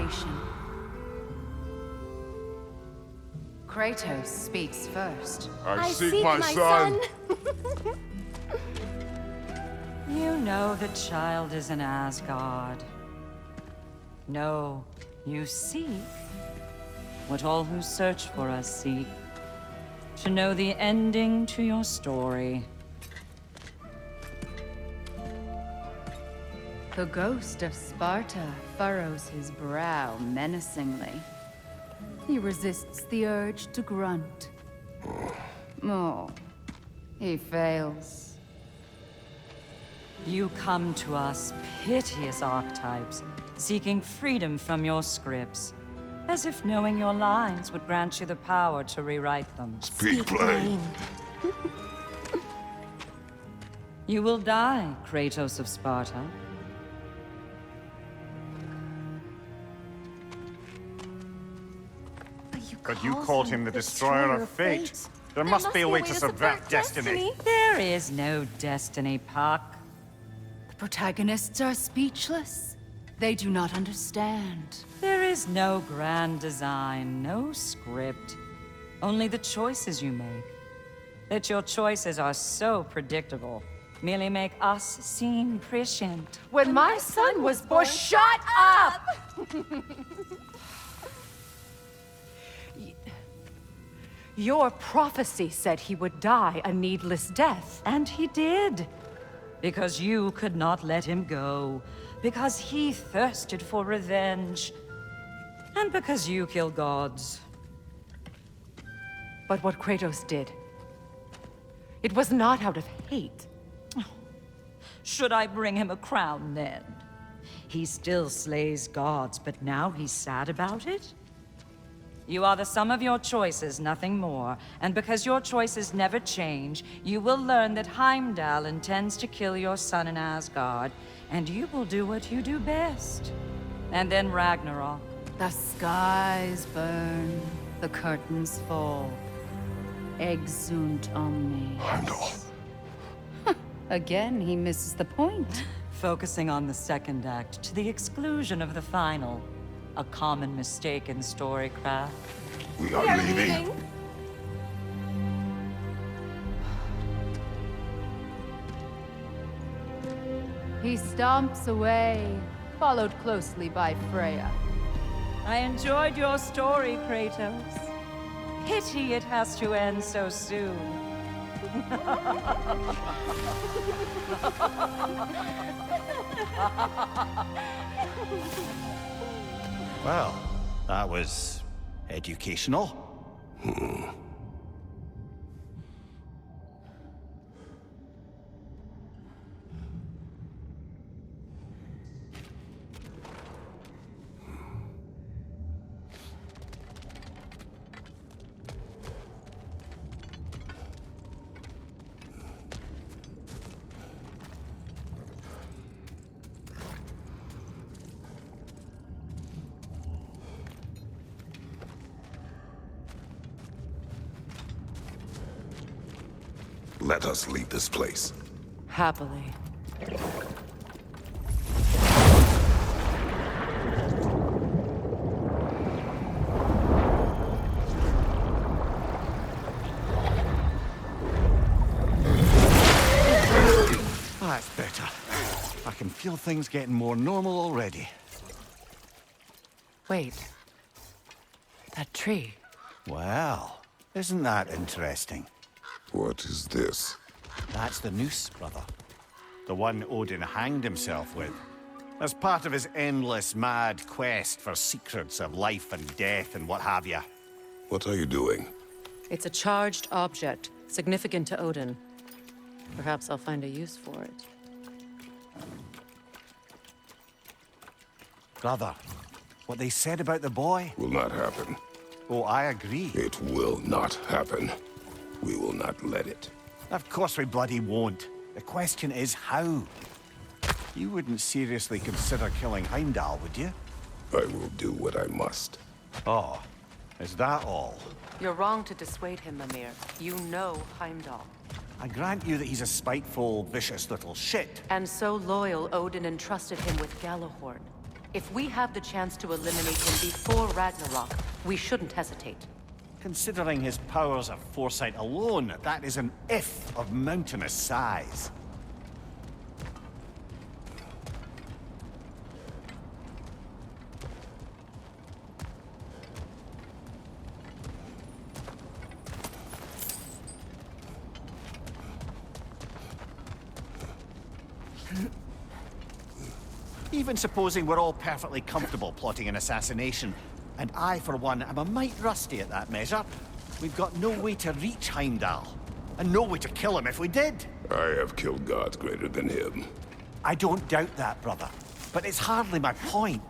nation. Kratos speaks first. I seek my son! You know the child is in Asgard. No, you seek what all who search for us seek. To know the ending to your story. The ghost of Sparta furrows his brow menacingly. He resists the urge to grunt. Oh, he fails. You come to us, piteous archetypes, seeking freedom from your scripts. As if knowing your lines would grant you the power to rewrite them. Speak plain. You will die, Kratos of Sparta. But you called him the destroyer of fate. There must be a way to subvert destiny. There is no destiny, Puck. The protagonists are speechless. They do not understand. There is no grand design, no script. Only the choices you make. That your choices are so predictable, merely make us seem prescient. When my son was born, shut up! Your prophecy said he would die a needless death. And he did. Because you could not let him go. Because he thirsted for revenge. And because you kill gods. But what Kratos did, it was not out of hate. Should I bring him a crown then? He still slays gods, but now he's sad about it? You are the sum of your choices, nothing more. And because your choices never change, you will learn that Heimdall intends to kill your son in Asgard, and you will do what you do best. And then Ragnarok. The skies burn, the curtains fall. Exunt omnes. Heimdall. Again, he misses the point. Focusing on the second act to the exclusion of the final. A common mistake in storycraft. We are leaving. He stomps away, followed closely by Freya. I enjoyed your story, Kratos. Pity it has to end so soon. Well, that was educational. Let us leave this place. Happily. That's better. I can feel things getting more normal already. Wait. That tree. Well, isn't that interesting? What is this? That's the noose, brother. The one Odin hanged himself with. As part of his endless, mad quest for secrets of life and death and what have you. What are you doing? It's a charged object, significant to Odin. Perhaps I'll find a use for it. Brother, what they said about the boy? Will not happen. Oh, I agree. It will not happen. We will not let it. Of course we bloody won't. The question is how. You wouldn't seriously consider killing Heimdall, would you? I will do what I must. Oh, is that all? You're wrong to dissuade him, Mimir. You know Heimdall. I grant you that he's a spiteful, vicious little shit. And so loyal, Odin entrusted him with Gjallarhorn. If we have the chance to eliminate him before Ragnarok, we shouldn't hesitate. Considering his powers of foresight alone, that is an if of mountainous size. Even supposing we're all perfectly comfortable plotting an assassination, and I, for one, am a mite rusty at that measure, we've got no way to reach Heimdall, and no way to kill him if we did. I have killed gods greater than him. I don't doubt that, brother, but it's hardly my point.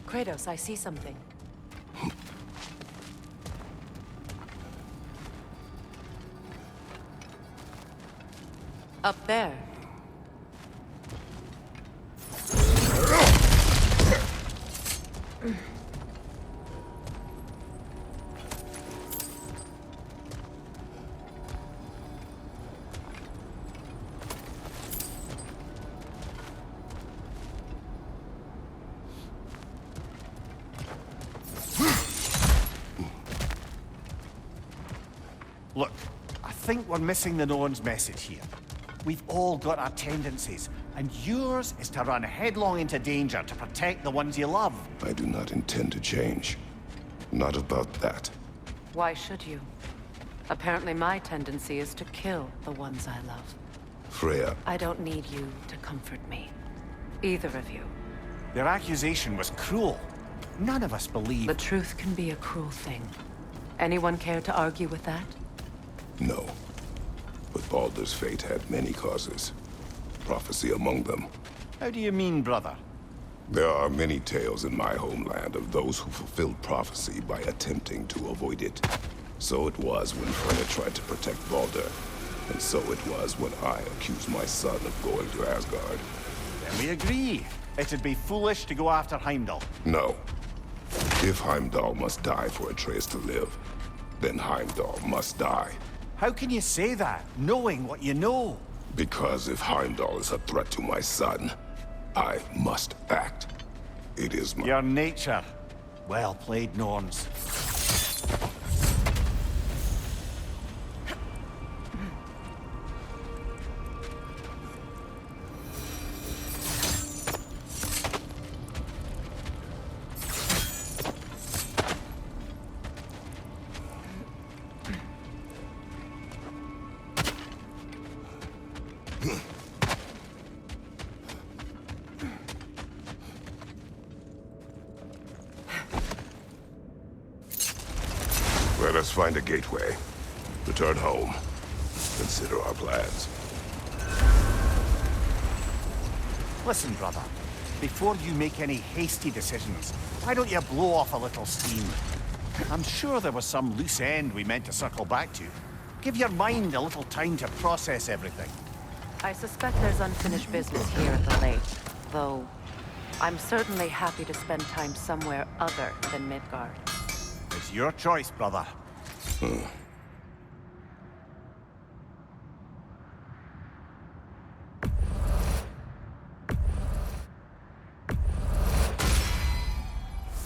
Kratos, I see something. Up there. Look, I think we're missing the Norn's message here. We've all got our tendencies, and yours is to run headlong into danger to protect the ones you love. I do not intend to change. Not about that. Why should you? Apparently my tendency is to kill the ones I love. Freya, I don't need you to comfort me. Either of you. Their accusation was cruel. None of us believe. The truth can be a cruel thing. Anyone care to argue with that? no. But Baldur's fate had many causes. Prophecy among them. How do you mean, brother? There are many tales in my homeland of those who fulfilled prophecy by attempting to avoid it. So it was when Freya tried to protect Baldur. And so it was when I accused my son of going to Asgard. Then we agree. It'd be foolish to go after Heimdall. No. If Heimdall must die for Atreus to live, then Heimdall must die. How can you say that, knowing what you know? Because if Heimdall is a threat to my son, I must act. It is my... Your nature. Well played, Norns. Let us find a gateway. Return home. Consider our plans. Listen, brother. Before you make any hasty decisions, why don't you blow off a little steam? I'm sure there was some loose end we meant to circle back to. Give your mind a little time to process everything. I suspect there's unfinished business here at the lake, though I'm certainly happy to spend time somewhere other than Midgard. It's your choice, brother.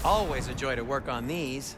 Always a joy to work on these.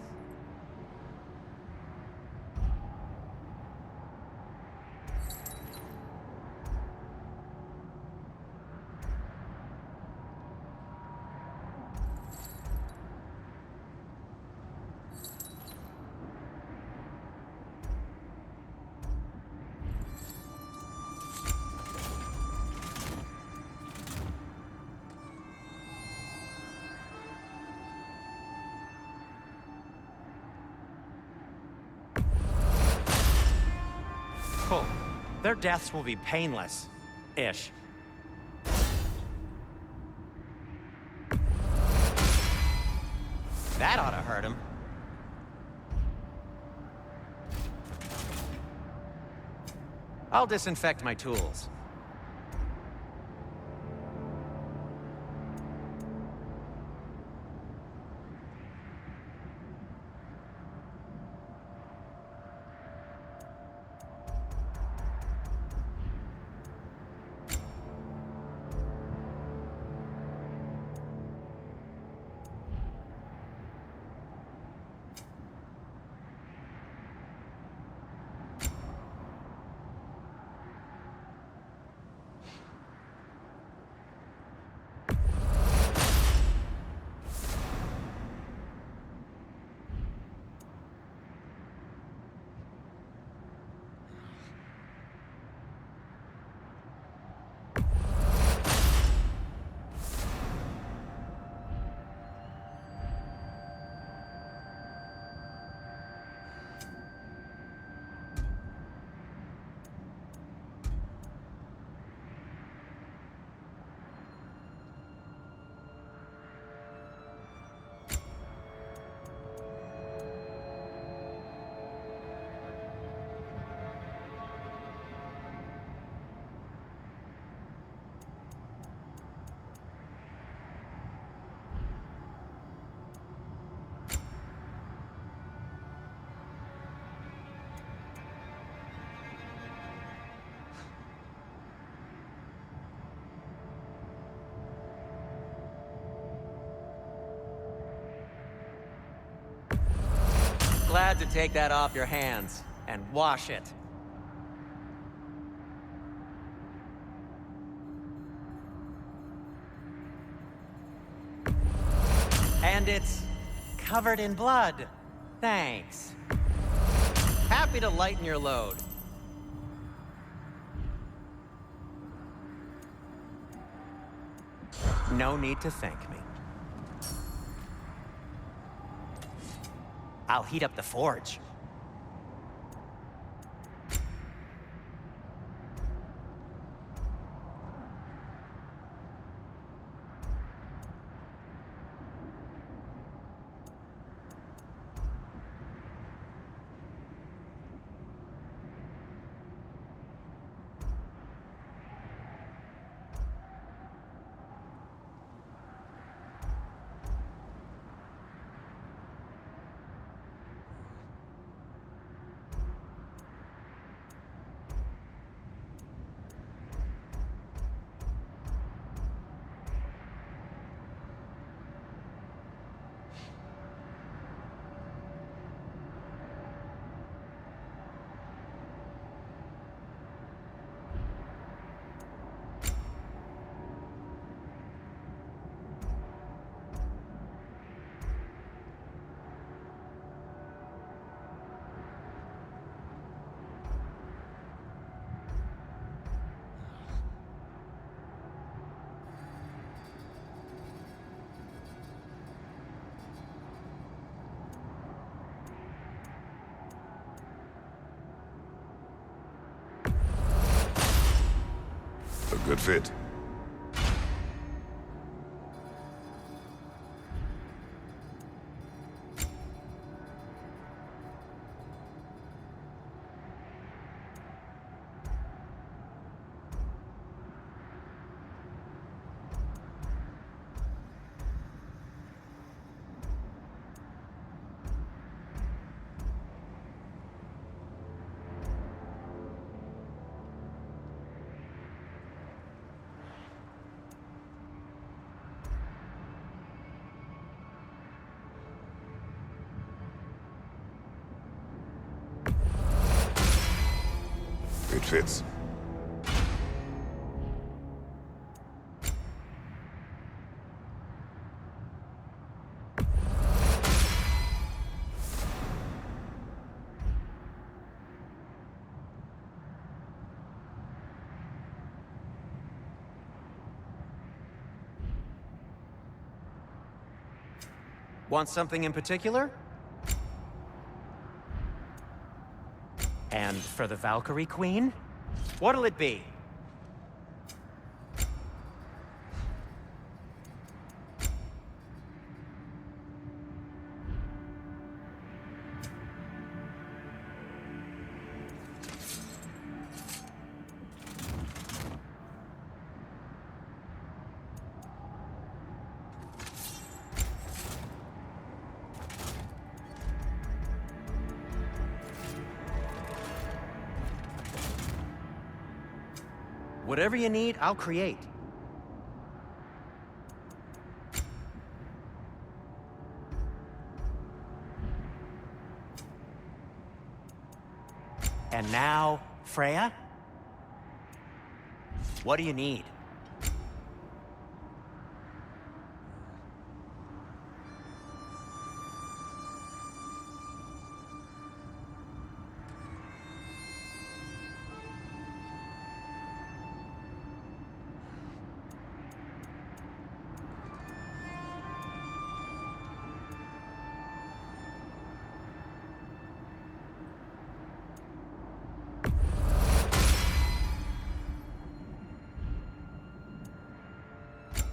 Cool. Their deaths will be painless-ish. That ought to hurt him. I'll disinfect my tools. Glad to take that off your hands and wash it. And it's covered in blood. Thanks. Happy to lighten your load. No need to thank me. I'll heat up the forge. A good fit. It fits. Want something in particular? And for the Valkyrie Queen? What'll it be? Whatever you need, I'll create. And now, Freya? What do you need?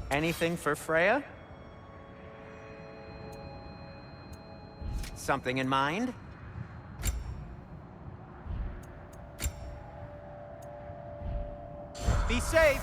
Anything for Freya? Something in mind? Be safe!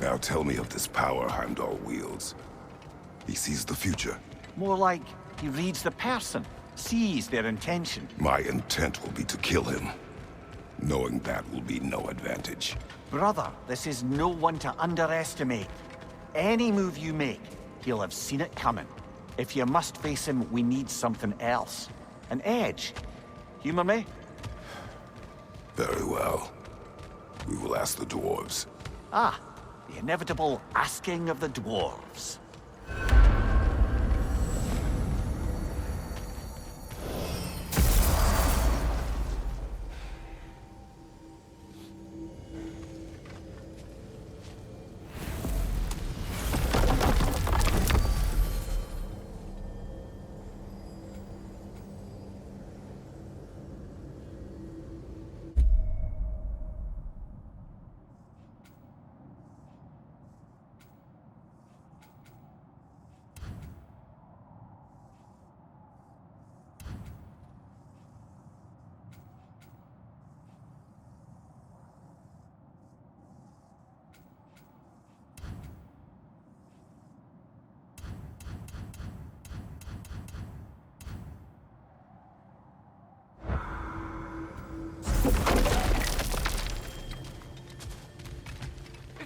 Now tell me of this power Heimdall wields. He sees the future. More like he reads the person, sees their intention. My intent will be to kill him. Knowing that will be no advantage. Brother, this is no one to underestimate. Any move you make, he'll have seen it coming. If you must face him, we need something else. An edge. Humor me? Very well. We will ask the dwarves. Ah, the inevitable asking of the dwarves.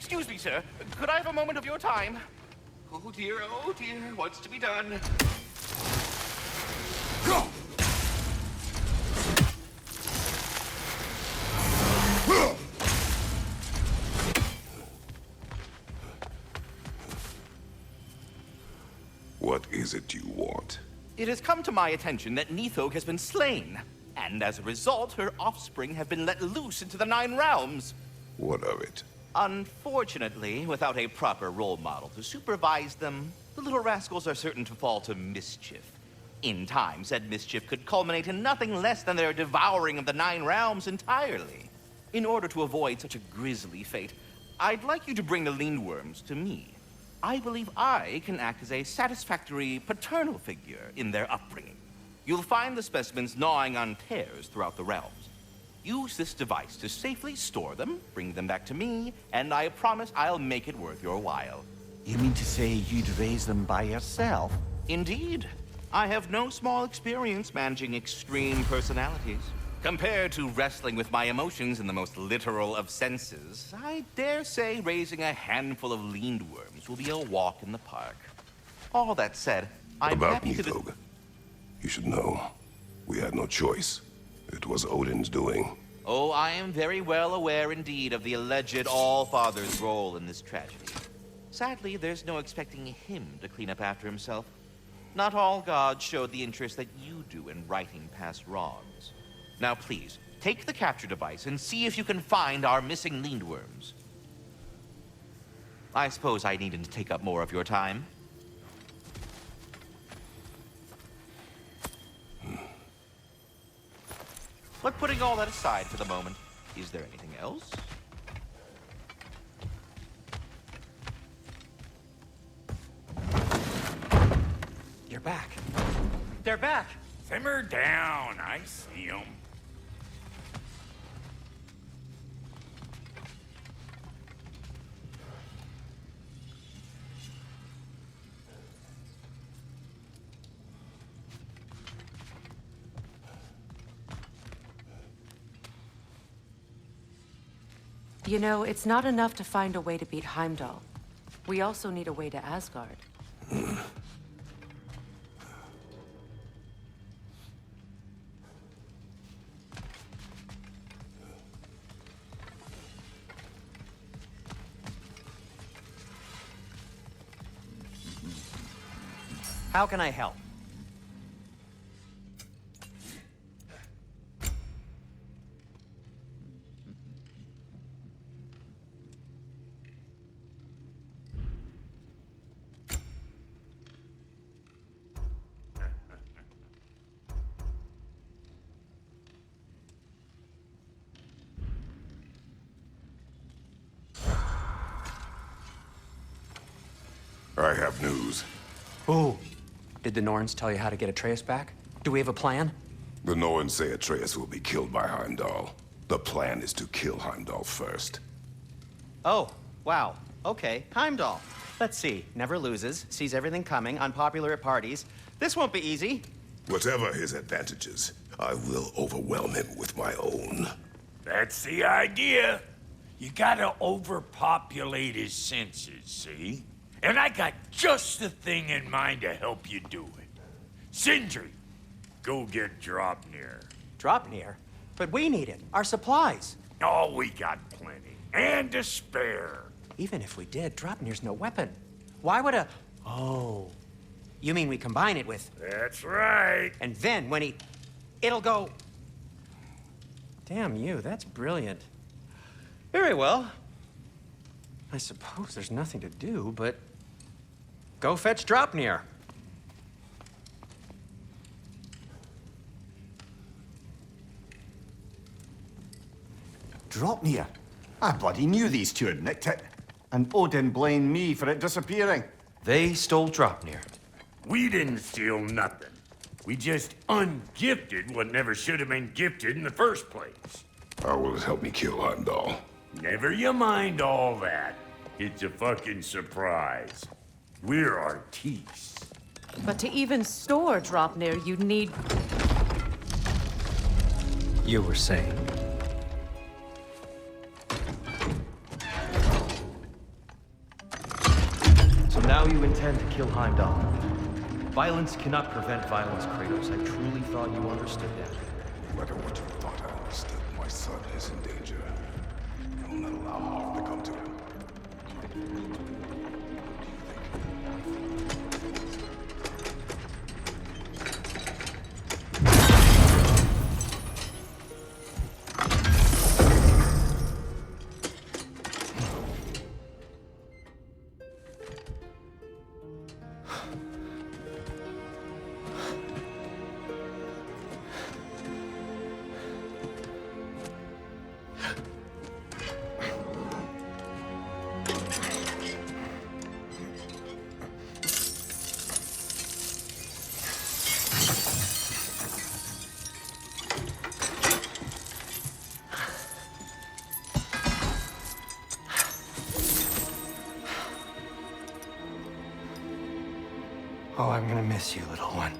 Excuse me, sir. Could I have a moment of your time? Oh dear, what's to be done? Go! What is it you want? It has come to my attention that Nithog has been slain, and as a result, her offspring have been let loose into the Nine Realms. What of it? Unfortunately, without a proper role model to supervise them, the little rascals are certain to fall to mischief. In time, said mischief could culminate in nothing less than their devouring of the Nine Realms entirely. In order to avoid such a grisly fate, I'd like you to bring the Lindworms to me. I believe I can act as a satisfactory paternal figure in their upbringing. You'll find the specimens gnawing on tears throughout the realms. Use this device to safely store them, bring them back to me, and I promise I'll make it worth your while. You mean to say you'd raise them by yourself? Indeed. I have no small experience managing extreme personalities. Compared to wrestling with my emotions in the most literal of senses, I dare say raising a handful of Lindworms will be a walk in the park. All that said, I'm About happy to... Nithog. You should know, we had no choice. It was Odin's doing. Oh, I am very well aware indeed of the alleged All-Father's role in this tragedy. Sadly, there's no expecting him to clean up after himself. Not all gods showed the interest that you do in righting past wrongs. Now please, take the capture device and see if you can find our missing Lindworms. I suppose I needn't take up more of your time. But putting all that aside for the moment, is there anything else? You're back. They're back. Simmer down. I see 'em. You know, it's not enough to find a way to beat Heimdall. We also need a way to Asgard. How can I help? I have news. Oh, did the Norns tell you how to get Atreus back? Do we have a plan? The Norns say Atreus will be killed by Heimdall. The plan is to kill Heimdall first. Oh, wow. Okay, Heimdall. Let's see. Never loses, sees everything coming, unpopular at parties. This won't be easy. Whatever his advantages, I will overwhelm him with my own. That's the idea. You gotta overpopulate his senses, see? And I got just the thing in mind to help you do it. Sindri, go get Draupnir. Draupnir? But we need it. Our supplies. Oh, we got plenty. And to spare. Even if we did, Draupnir's no weapon. Why would a... Oh. You mean we combine it with... That's right. And then when he... It'll go... Damn you, that's brilliant. Very well. I suppose there's nothing to do, but... Go fetch Draupnir. Draupnir? I bloody knew these two had nicked it. And Odin blamed me for it disappearing. They stole Draupnir. We didn't steal nothing. We just ungifted what never should have been gifted in the first place. How will it help me kill Heimdall? Never you mind all that. It's a fucking surprise. We're artistes. But to even store Draupnir, you'd need... You were saying? now you intend to kill Heimdall. Violence cannot prevent violence, Kratos. I truly thought you understood that. No matter what you thought I understood, my son is in danger. I will not allow harm to come to him. Oh, I'm gonna miss you, little one.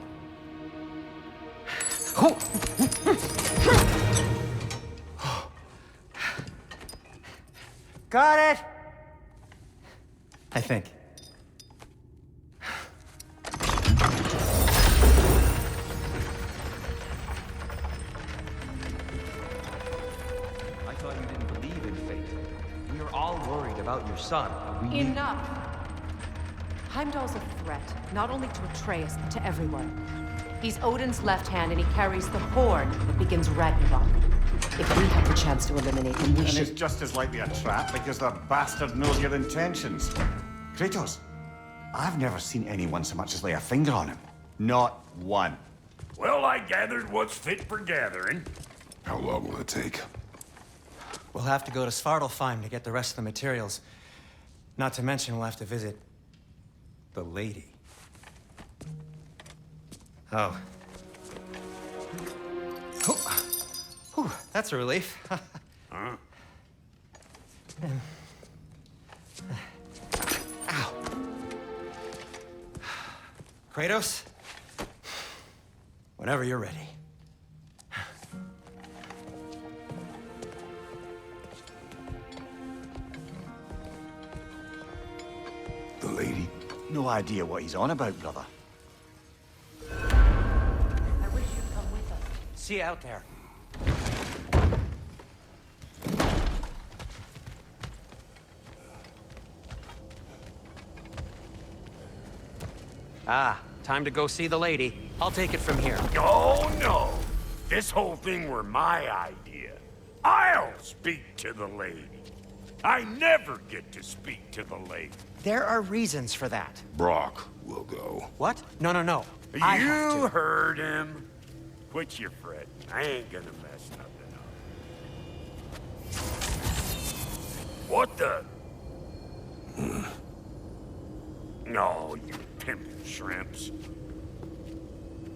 Got it! I think. I thought you didn't believe in fate. We were all worried about your son. We Enough! Heimdall's a threat, not only to Atreus, but to everyone. He's Odin's left hand, and he carries the horn that begins Ragnarok. If we have the chance to eliminate him, we And should... it's just as likely a trap because the bastard knows your intentions. Kratos, I've never seen anyone so much as lay a finger on him. Not one. Well, I gathered what's fit for gathering. How long will it take? We'll have to go to Svartalfheim to get the rest of the materials. Not to mention we'll have to visit the lady. Oh. Whew, that's a relief. Huh? Ow. Kratos? Whenever you're ready. The lady? No idea what he's on about, brother. I wish you'd come with us. See you out there. Ah, time to go see the lady. I'll take it from here. Oh, no. This whole thing were my idea. I'll speak to the lady. I never get to speak to the lady. There are reasons for that. Brock will go. What? No, no, no. I have You to. heard him. Quit your fretting. I ain't gonna mess nothing up. What the? No, you pimpin' shrimps.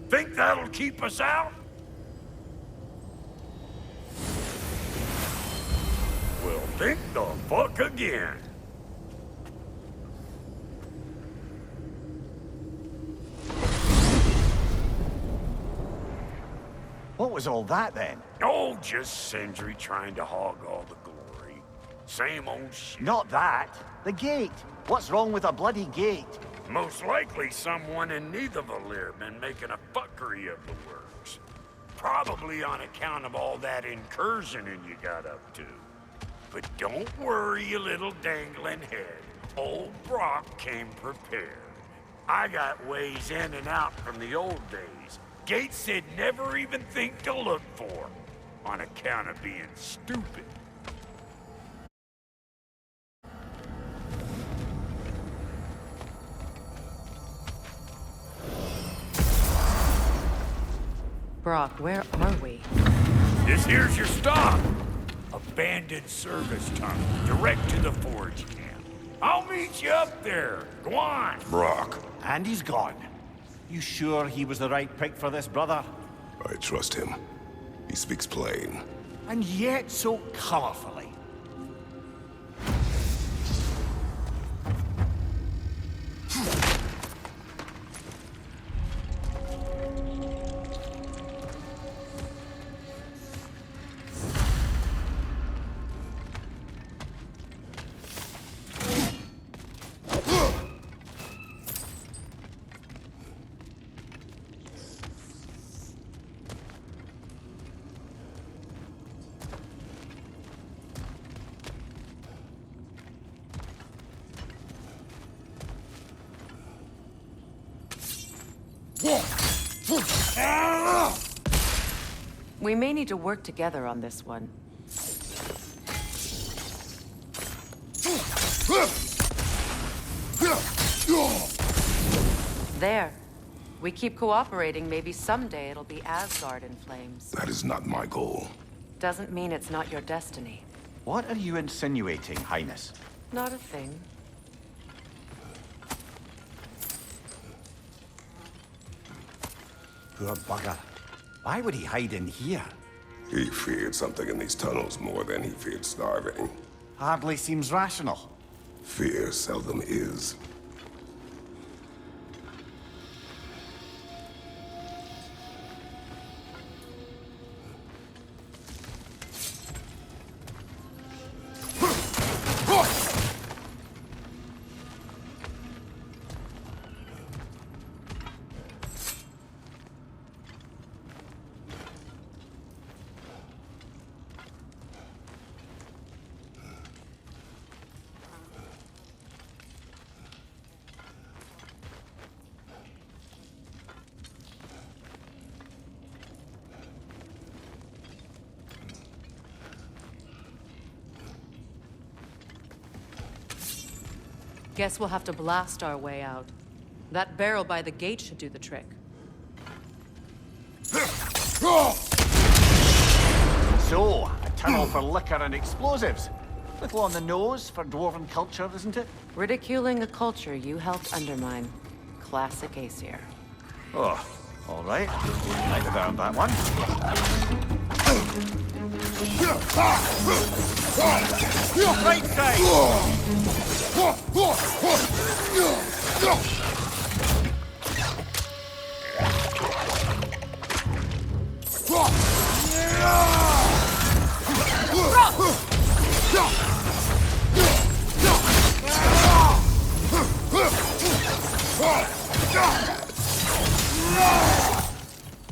Think that'll keep us out? Well, think the fuck again. What was all that then? Oh, just Sindri trying to hog all the glory. Same old shit. Not that. The gate. What's wrong with a bloody gate? Most likely someone in Nidavellir been making a fuckery of the works. Probably on account of all that incursioning you got up to. But don't worry, you little dangling head. Old Brock came prepared. I got ways in and out from the old days. Gates they'd never even think to look for, on account of being stupid. Brock, where are we? This here's your stop. Abandoned service tunnel, direct to the forge camp. I'll meet you up there. Go on. Brock. And he's gone. You sure he was the right pick for this, brother? I trust him. He speaks plain. And yet so colorfully. We may need to work together on this one. There. We keep cooperating, maybe someday it'll be Asgard in flames. That is not my goal. Doesn't mean it's not your destiny. What are you insinuating, Highness? Not a thing. Poor bugger. Why would he hide in here? He feared something in these tunnels more than he feared starving. Hardly seems rational. Fear seldom is. Guess we'll have to blast our way out. That barrel by the gate should do the trick. So, a tunnel for liquor and explosives. Little on the nose for dwarven culture, isn't it? Ridiculing a culture you helped undermine. Classic Aesir. Oh, all right. Might have earned that one. Right side!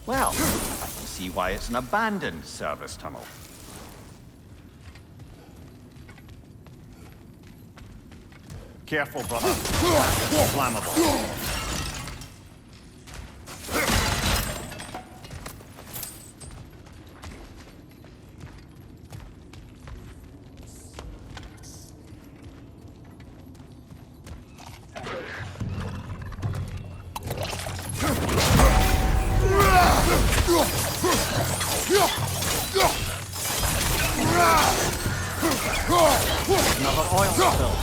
Well, I can see why it's an abandoned service tunnel. Careful, brother. Flammable. Another oil spill.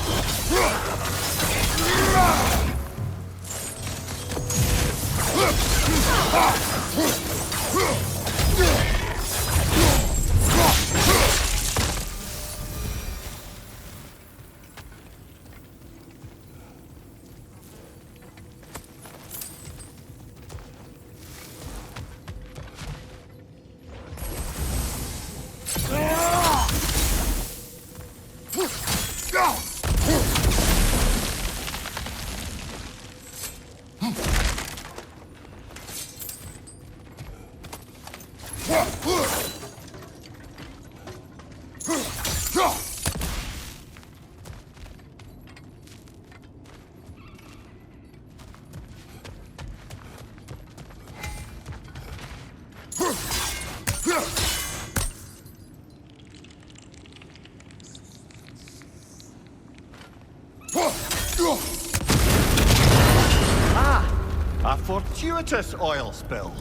A fortuitous oil spill.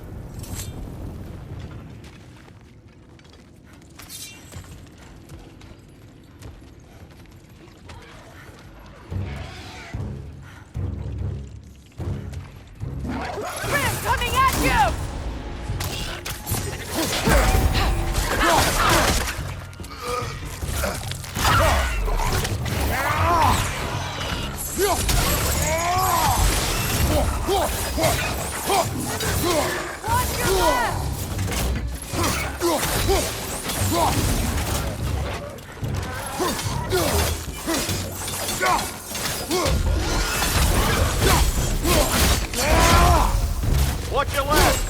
Coming at you! Watch your left!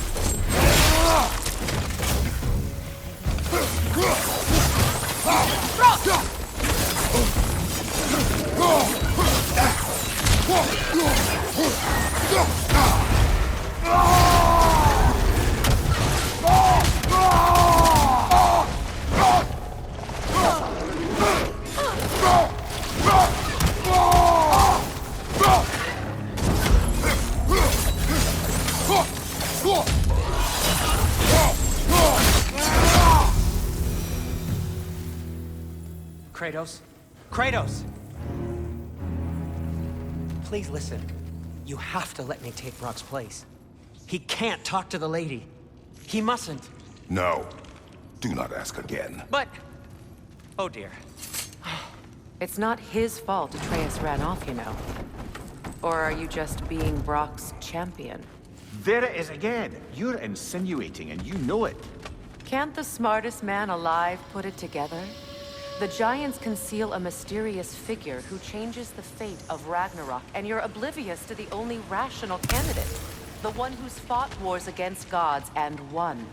Kratos. Kratos! Please listen. You have to let me take Brock's place. He can't talk to the lady. He mustn't. No. Do not ask again. But... Oh dear. It's not his fault Atreus ran off, you know. Or are you just being Brock's champion? There it is again. You're insinuating, and you know it. Can't the smartest man alive put it together? The Giants conceal a mysterious figure who changes the fate of Ragnarok, and you're oblivious to the only rational candidate. The one who's fought wars against gods and won.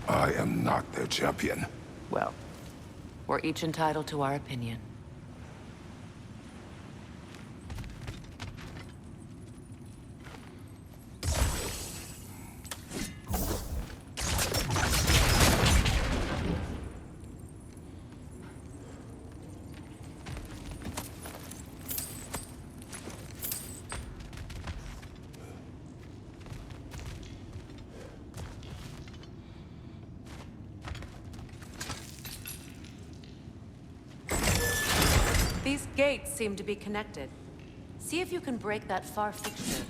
I am not their champion. Well, we're each entitled to our opinion. These gates seem to be connected. See if you can break that far fixture.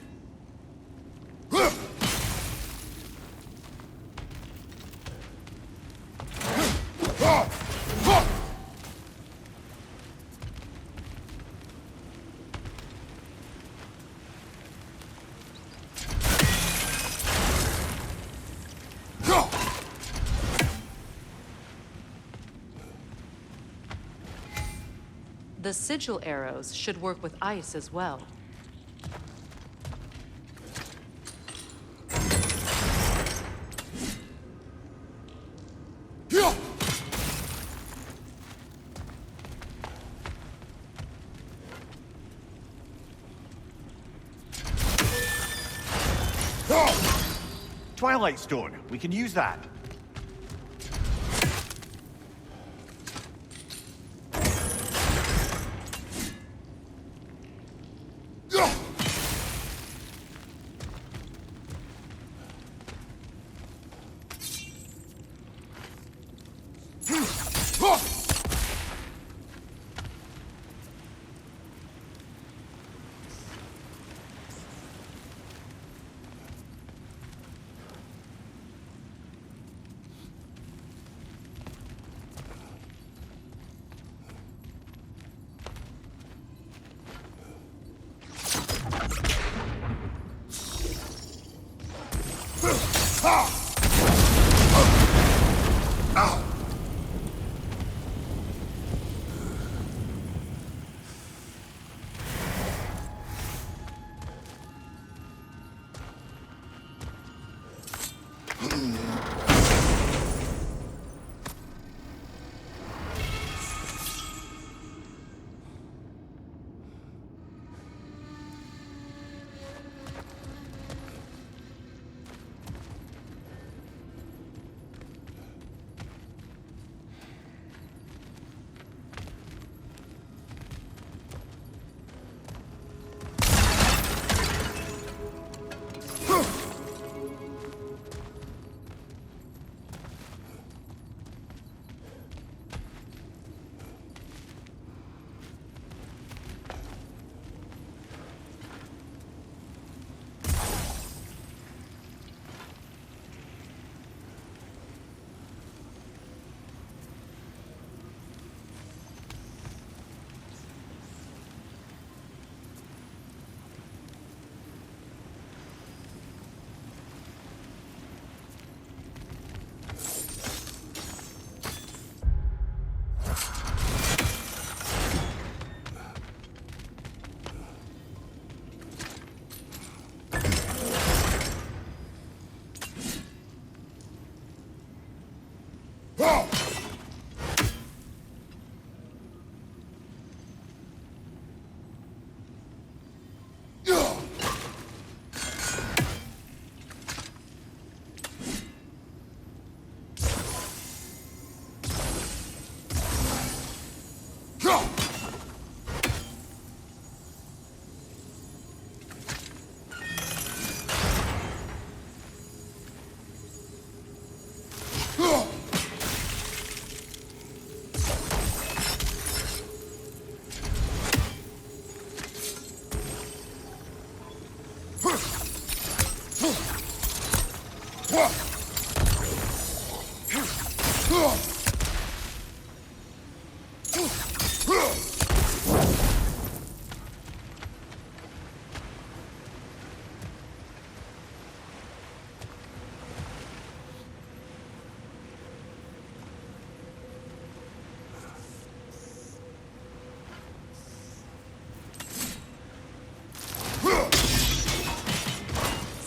The sigil arrows should work with ice as well. Twilight Stone. We can use that.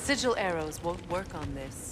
Sigil arrows won't work on this.